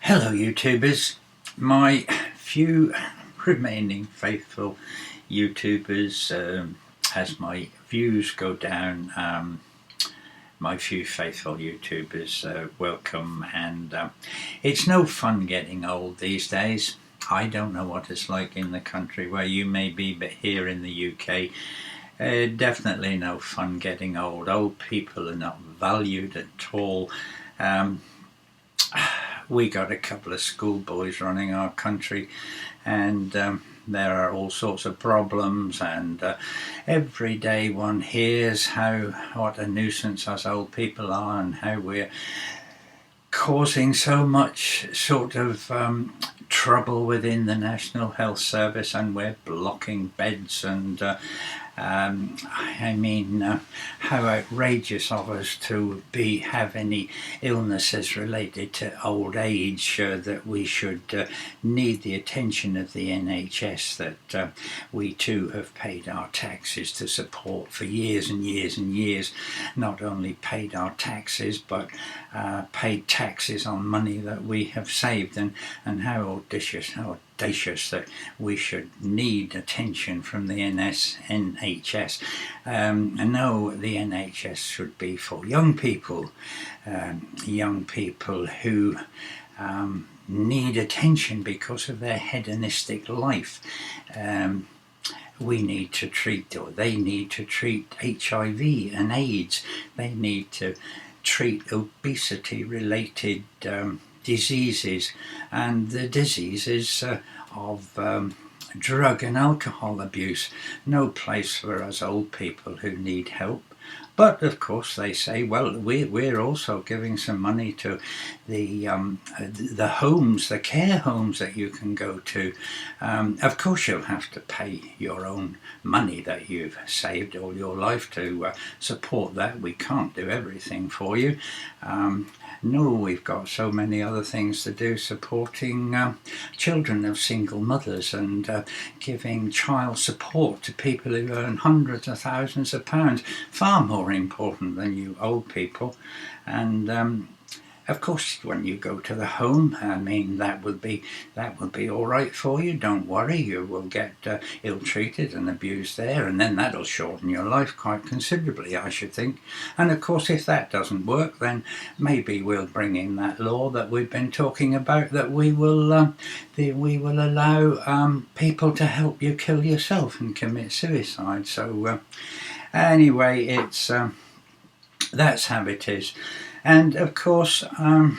Hello YouTubers, my few remaining faithful YouTubers, as my views go down, my few faithful YouTubers, welcome. And it's no fun getting old these days. I don't know what it's like in the country where you may be, but here in the UK, definitely no fun getting old. Old people are not valued at all. We got a couple of schoolboys running our country, and there are all sorts of problems, and every day one hears what a nuisance us old people are, and how we're causing so much sort of trouble within the National Health Service, and we're blocking beds, and how outrageous of us to have any illnesses related to old age, that we should need the attention of the NHS that we too have paid our taxes to support for years and years and years. Not only paid our taxes, but paid taxes on money that we have saved, and how audacious that we should need attention from the NHS. And no, the NHS should be for young people who need attention because of their hedonistic life. We need to treat, or they need to treat, HIV and AIDS. They need to treat obesity related diseases, and the diseases of drug and alcohol abuse. No place for us old people who need help. But of course they say, well, we're also giving some money to the homes, the care homes that you can go to. Of course you'll have to pay your own money that you've saved all your life to support that. We can't do everything for you. No, we've got so many other things to do, supporting children of single mothers, and giving child support to people who earn hundreds of thousands of pounds, far more important than you old people. And of course, when you go to the home, that would be all right for you. Don't worry, you will get ill-treated and abused there, and then that'll shorten your life quite considerably, I should think. And of course, if that doesn't work, then maybe we'll bring in that law that we've been talking about, that we will allow people to help you kill yourself and commit suicide. So anyway, it's that's how it is. And of course, I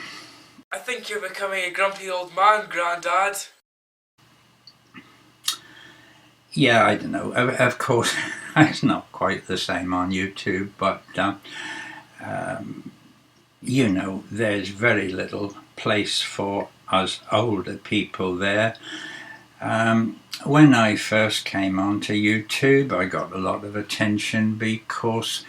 think you're becoming a grumpy old man, Grandad. Yeah, I don't know. Of course, it's not quite the same on YouTube, but you know, there's very little place for us older people there. When I first came onto YouTube, I got a lot of attention because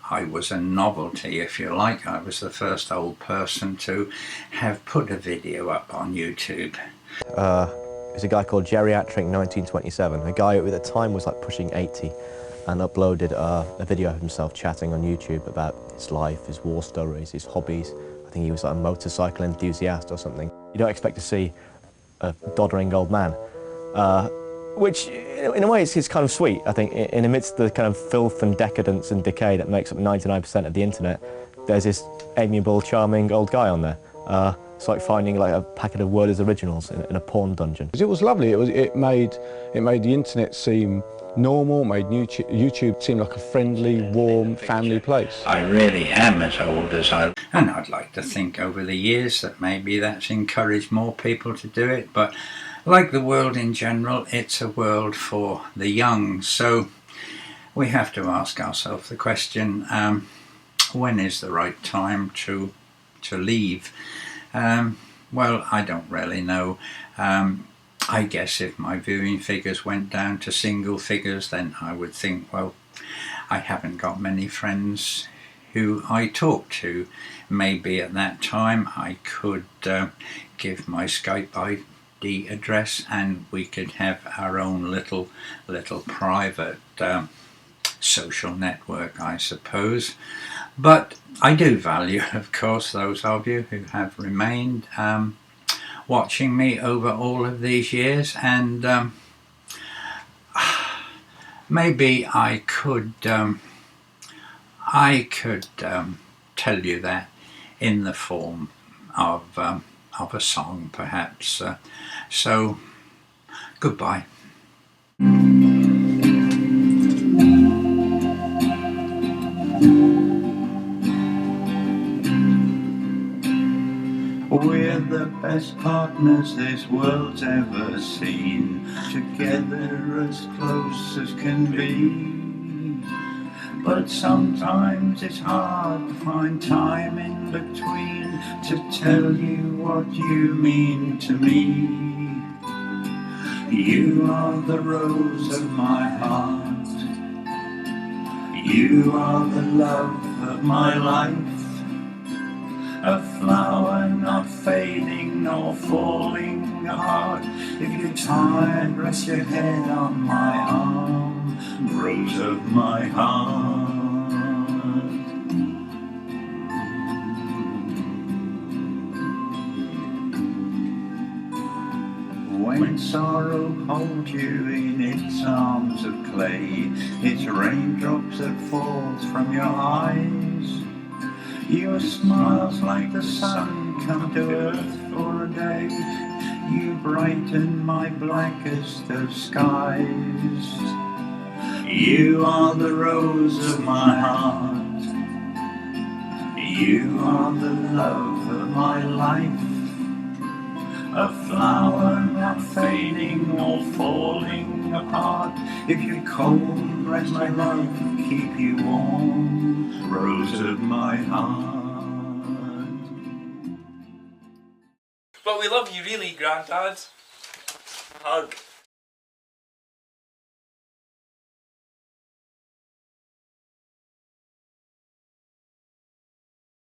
I was a novelty, if you like. I was the first old person to have put a video up on YouTube. There's a guy called Geriatric 1927, a guy who at the time was like pushing 80, and uploaded a video of himself chatting on YouTube about his life, his war stories, his hobbies. I think he was like a motorcycle enthusiast or something. You don't expect to see a doddering old man, which in a way it's kind of sweet. I think in amidst the kind of filth and decadence and decay that makes up 99% of the internet, there's this amiable, charming old guy on there. It's like finding like a packet of Werther's Originals in a porn dungeon. It was lovely. It made the internet seem normal, made YouTube seem like a friendly, warm, family place. I really am as old as I am, and I'd like to think over the years that maybe that's encouraged more people to do it. But like the world in general, it's a world for the young. So we have to ask ourselves the question, when is the right time to leave? Well, I don't really know. I guess if my viewing figures went down to single figures, then I would think, well, I haven't got many friends who I talk to. Maybe at that time I could give my Skype ID address, and we could have our own little private social network, I suppose. But I do value, of course, those of you who have remained. watching me over all of these years, and maybe I could tell you that in the form of a song, perhaps. So, goodbye. We're the best partners this world's ever seen, together as close as can be. But sometimes it's hard to find time in between to tell you what you mean to me. You are the rose of my heart, you are the love of my life. A flower not fading nor falling apart. If you're tired, rest your head on my arm, rose of my heart. When sorrow holds you in its arms of clay, it's raindrops that falls from your eyes. Your smiles like the sun come to earth for a day. You brighten my blackest of skies. You are the rose of my heart, you are the love of my life. A flower not fading or falling apart. If you're cold, let my love keep you warm, rose of my heart. But we love you really, Grandad. Hug.